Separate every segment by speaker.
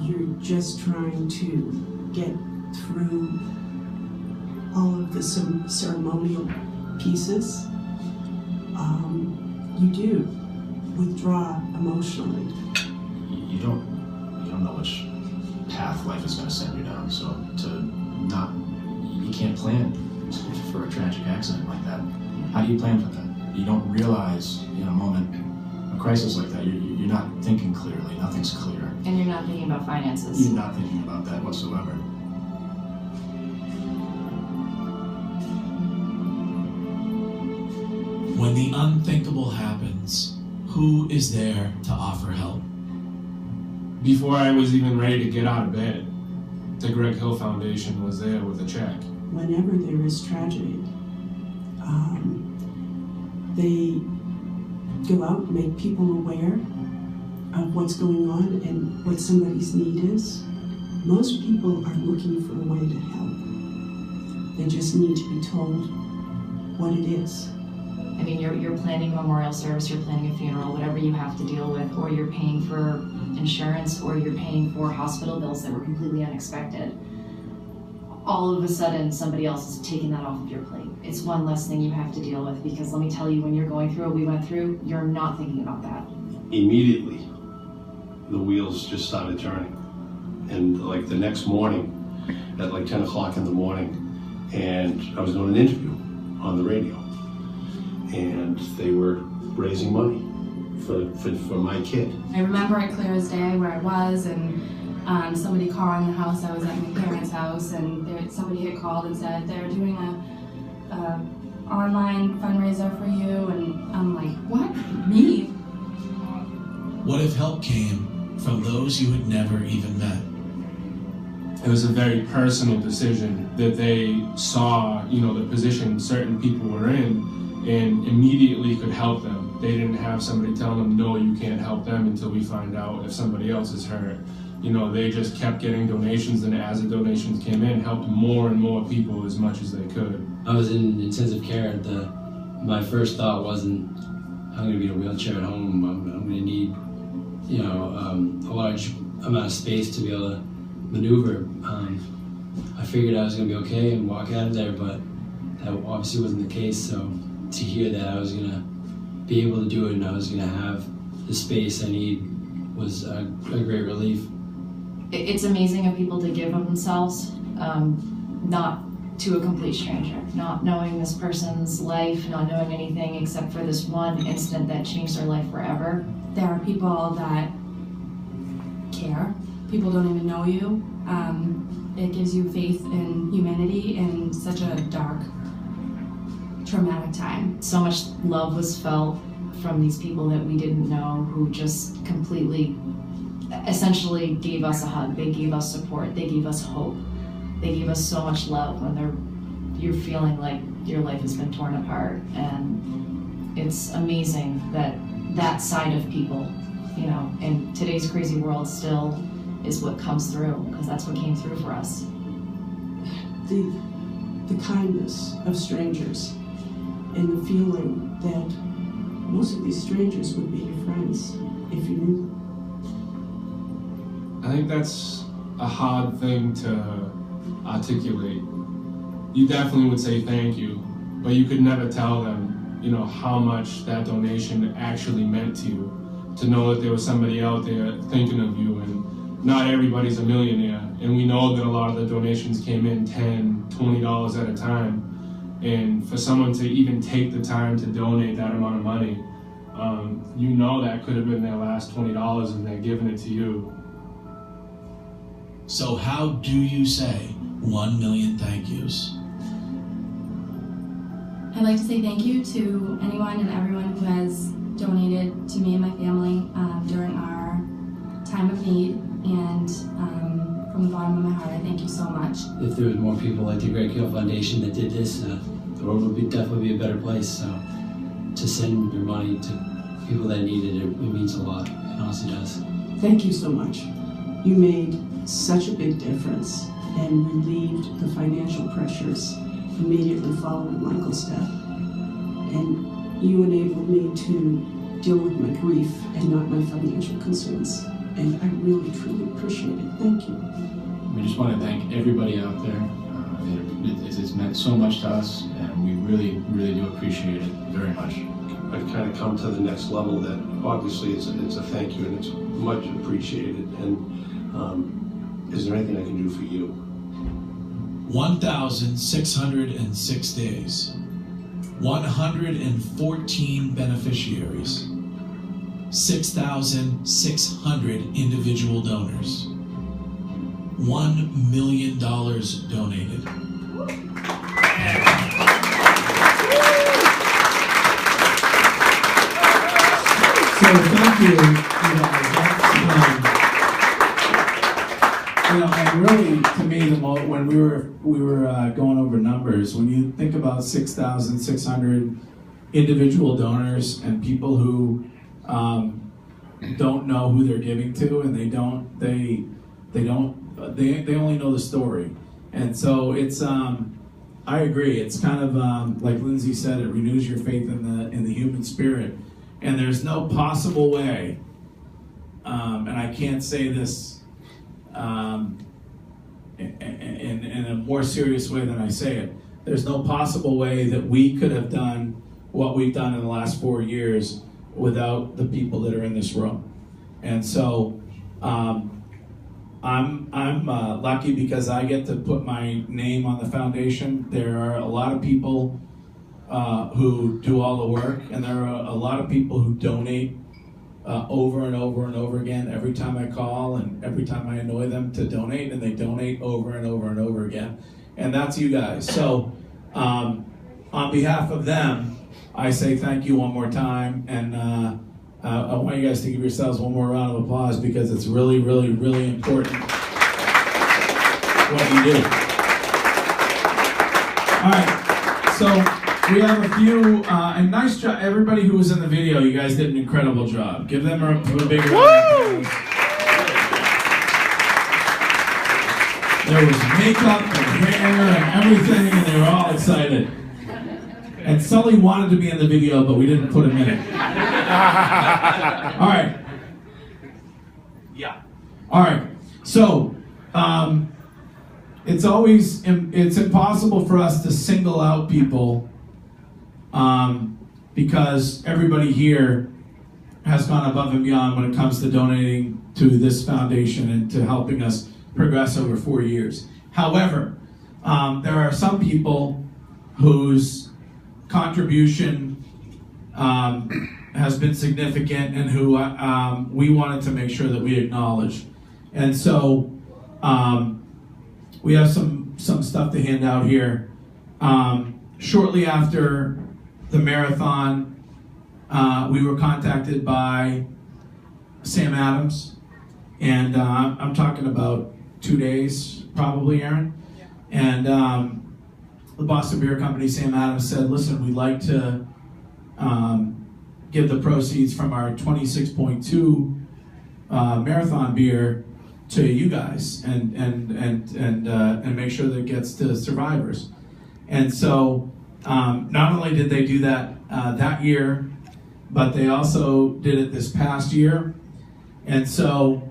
Speaker 1: you're just trying to get through all of the ceremonial pieces, you do withdraw emotionally.
Speaker 2: You don't know which path life is going to send you down. So you can't plan for a tragic accident like that. How do you plan for that? You don't realize in a moment, a crisis like that, you're not thinking clearly. Nothing's clear.
Speaker 3: And you're not thinking about finances.
Speaker 2: You're not thinking about that whatsoever.
Speaker 4: When the unthinkable happens, who is there to offer help?
Speaker 5: Before I was even ready to get out of bed, the Greg Hill Foundation was there with a check.
Speaker 1: Whenever there is tragedy, they go out and make people aware of what's going on and what somebody's need is. Most people are looking for a way to help. They just need to be told what it is.
Speaker 3: I mean, you're planning a memorial service, you're planning a funeral, whatever you have to deal with, or you're paying for insurance, or you're paying for hospital bills that were completely unexpected. All of a sudden, somebody else is taking that off of your plate. It's one less thing you have to deal with, because let me tell you, when you're going through what we went through, you're not thinking about that.
Speaker 6: Immediately, the wheels just started turning. And like the next morning, at like 10 o'clock in the morning, and I was doing an interview on the radio. And they were raising money for my kid.
Speaker 7: I remember it clear as day where I was, and somebody calling the house. I was at my parents' house, and somebody had called and said they're doing a online fundraiser for you, and I'm like, what? Me?
Speaker 4: What if help came from those you had never even met?
Speaker 5: It was a very personal decision that they saw, the position certain people were in, and immediately could help them. They didn't have somebody telling them, no, you can't help them until we find out if somebody else is hurt. They just kept getting donations, and as the donations came in, helped more and more people as much as they could.
Speaker 8: I was in intensive care. My first thought wasn't, I'm going to be in a wheelchair at home. I'm going to need, a large amount of space to be able to maneuver. I figured I was going to be okay and walk out of there, but that obviously wasn't the case. So to hear that I was going to be able to do it and I was going to have the space I need was a great relief.
Speaker 3: It's amazing of people to give of themselves, not to a complete stranger, not knowing this person's life, not knowing anything except for this one incident that changed their life forever.
Speaker 7: There are people that care. People don't even know you. It gives you faith in humanity in such a dark, traumatic time.
Speaker 3: So much love was felt from these people that we didn't know, who just completely, essentially gave us a hug. They gave us support. They gave us hope. They gave us so much love when you're feeling like your life has been torn apart. And it's amazing that side of people, in today's crazy world still is what comes through, because that's what came through for us.
Speaker 1: The kindness of strangers and the feeling that most of these strangers would be your friends if you knew them.
Speaker 5: I think that's a hard thing to articulate. You definitely would say thank you, but you could never tell them, how much that donation actually meant to you. To know that there was somebody out there thinking of you, and not everybody's a millionaire. And we know that a lot of the donations came in $10, $20 at a time. And for someone to even take the time to donate that amount of money, that could have been their last $20 and they're giving it to you.
Speaker 4: So how do you say 1 million thank yous?
Speaker 7: I'd like to say thank you to anyone and everyone who has donated to me and my family during our time of need, and from the bottom of my heart, I thank you so much.
Speaker 8: If there was more people like the Greg Hill Foundation that did this, the world would definitely be a better place. So to send your money to people that need it, it means a lot. It honestly does.
Speaker 1: Thank you so much. You made such a big difference and relieved the financial pressures immediately following Michael's death. And you enabled me to deal with my grief and not my financial concerns. and I really, truly appreciate it. Thank you.
Speaker 2: We just want to thank everybody out there. It's meant so much to us, and we really, really do appreciate it very much.
Speaker 6: I've kind of come to the next level that obviously it's a thank you and it's much appreciated. And is there anything I can do for you?
Speaker 4: 1,606 days, 114 beneficiaries, 6,600 individual donors, $1 million donated.
Speaker 9: So thank you, guys. And really, to me, when we were going over numbers, when you think about 6,600 individual donors and people who don't know who they're giving to, and they only know the story, and so it's I agree. It's kind of like Lindsay said, it renews your faith in the human spirit. And there's no possible way, and I can't say this in a more serious way than I say it, there's no possible way that we could have done what we've done in the last 4 years without the people that are in this room. And so I'm lucky because I get to put my name on the foundation. There are a lot of people who do all the work, and there are a lot of people who donate over and over and over again every time I call and every time I annoy them to donate, and they donate over and over and over again. And that's you guys. So on behalf of them, I say thank you one more time, and I want you guys to give yourselves one more round of applause because it's really, really, really important what you do. All right, so we have a few, and nice job, everybody who was in the video, you guys did an incredible job. Give them a big round of applause. There was makeup and hair and everything, and they were all excited. And Sully wanted to be in the video, but we didn't put him in it. All right. Yeah. All right. So, it's impossible for us to single out people because everybody here has gone above and beyond when it comes to donating to this foundation and to helping us progress over 4 years. However, there are some people whose contribution has been significant and who we wanted to make sure that we acknowledge. And so we have some stuff to hand out here. Shortly after the marathon, we were contacted by Sam Adams, and I'm talking about 2 days, probably, Aaron. And the Boston Beer Company, Sam Adams, said, listen, we'd like to give the proceeds from our 26.2 marathon beer to you guys and make sure that it gets to survivors. And so not only did they do that that year, but they also did it this past year. And so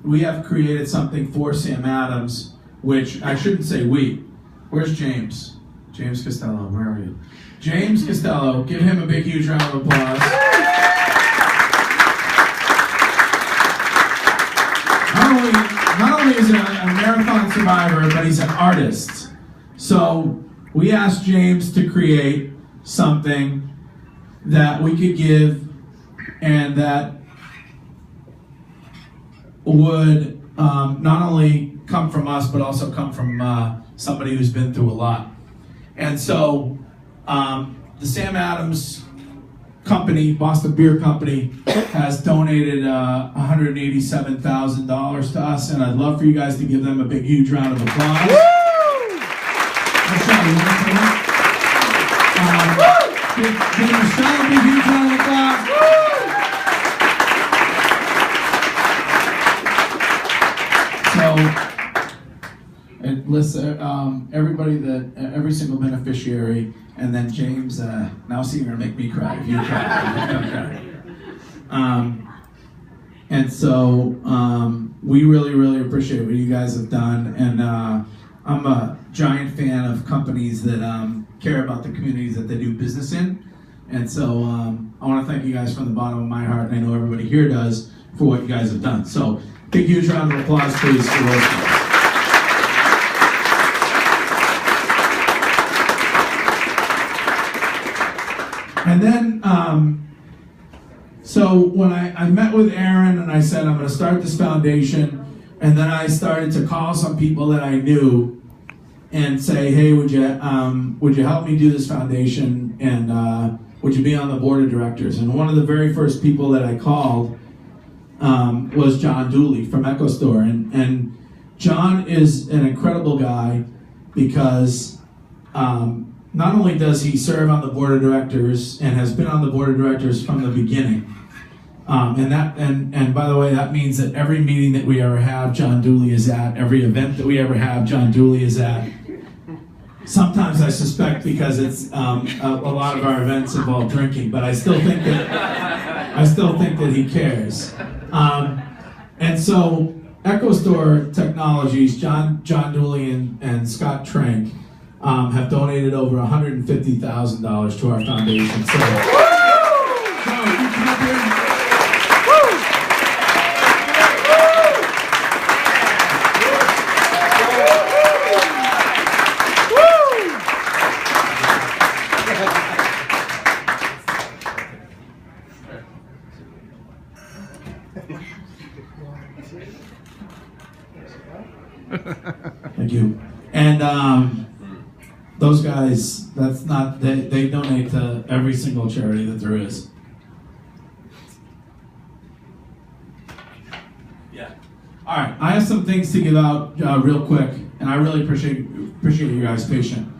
Speaker 9: we have created something for Sam Adams, which I shouldn't say we. Where's James? James Costello, where are you? James Costello, give him a big, huge round of applause. Not only is he a marathon survivor, but he's an artist. So we asked James to create something that we could give and that would not only come from us, but also come from somebody who's been through a lot. And so the Sam Adams Company, Boston Beer Company, has donated $187,000 to us, and I'd love for you guys to give them a big, huge round of applause. Michelle, you want to say that? Give Michelle a big, huge round of applause. So, it lists everybody every single beneficiary, and then James. Now, see, you're gonna make me cry. If you cry, I'm gonna cry. And so we really, really appreciate what you guys have done. And I'm a giant fan of companies that care about the communities that they do business in. And so I want to thank you guys from the bottom of my heart, and I know everybody here does, for what you guys have done. So big, huge round of applause, please, for those guys. And then, so when I met with Aaron and I said, I'm going to start this foundation, and then I started to call some people that I knew and say, hey, would you help me do this foundation, and would you be on the board of directors? And one of the very first people that I called was John Dooley from EchoStore. And John is an incredible guy because not only does he serve on the board of directors and has been on the board of directors from the beginning, and by the way, that means that every meeting that we ever have, John Dooley is at. Every event that we ever have, John Dooley is at. Sometimes I suspect because it's a lot of our events involve drinking, but I still think that he cares. And so EchoStore Technologies, John Dooley and Scott Trank have donated over $150,000 to our foundation. So, John, you come up here. Thank you. And those guys, they donate to every single charity that there is. Yeah. All right, I have some things to give out real quick, and I really appreciate you guys' patience.